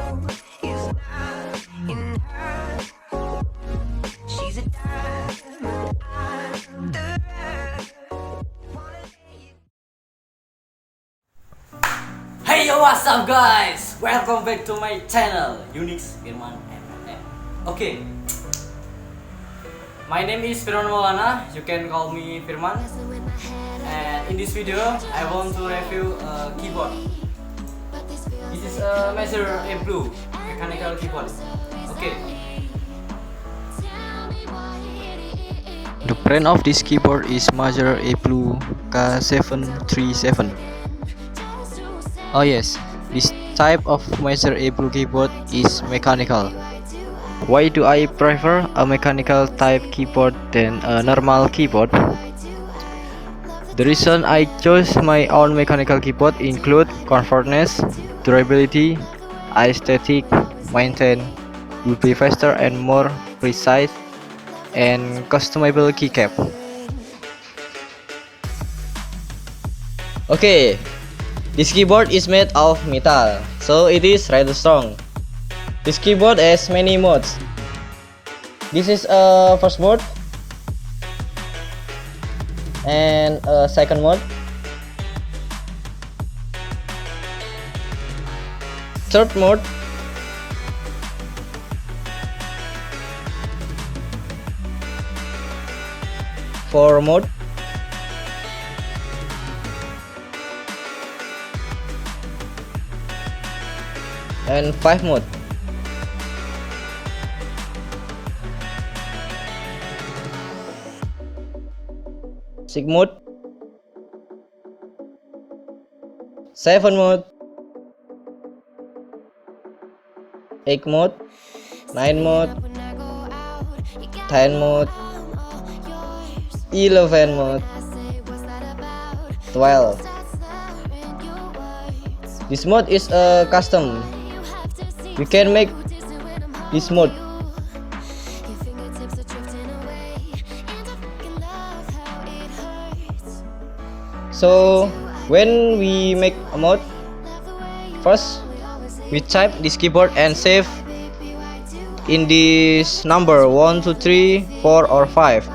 Hey yo, what's up guys? Welcome back to my channel Unix Firman MNM. Okay, my name is Firman Maulana. You can call me Firman. And in this video, I want to review a keyboard. This is a Mereviewww mechanical keyboard. Okay. The brand of this keyboard is Mereviewww K737. Oh yes, this type of Mereviewww keyboard is mechanical. Why do I prefer a mechanical type keyboard than a normal keyboard? The reason I chose my own mechanical keyboard include comfortness, durability, aesthetic, maintain, will be faster and more precise, and customizable keycap. Okay, this keyboard is made of metal, so it is rather strong. This keyboard has many modes. This is a first mode and a second mode, third mode, fourth mode, and fifth mode. Six mode, seven mode, eight mode, nine mode, 10 mode, 11 mode, 12. This mode is a custom. We can make this mode. So when we make a mode, first we type this keyboard and save in this number 1, 2, 3, 4 or 5.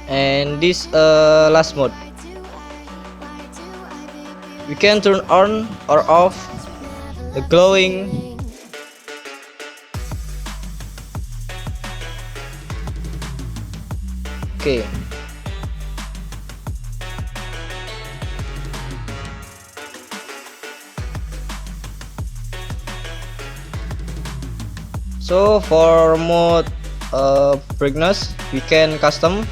And this last mode. We can turn on or off the glowing okay. So for mode brightness we can custom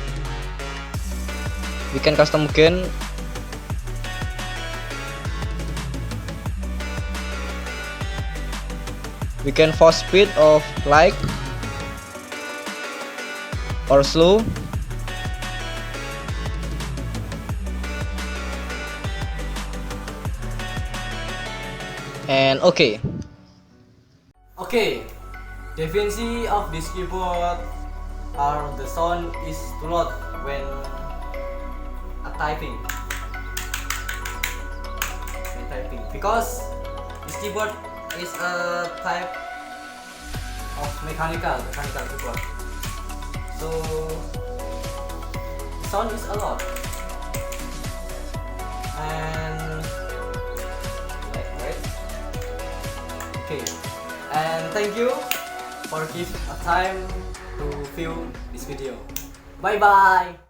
again. We can force speed of light or slow. And okay. Okay, definition of this keyboard are the sound is too loud when typing. Because this keyboard is a type of mechanical keyboard, so the sound is a lot. And wait. Okay, and thank you for give a time to view this video. Bye bye.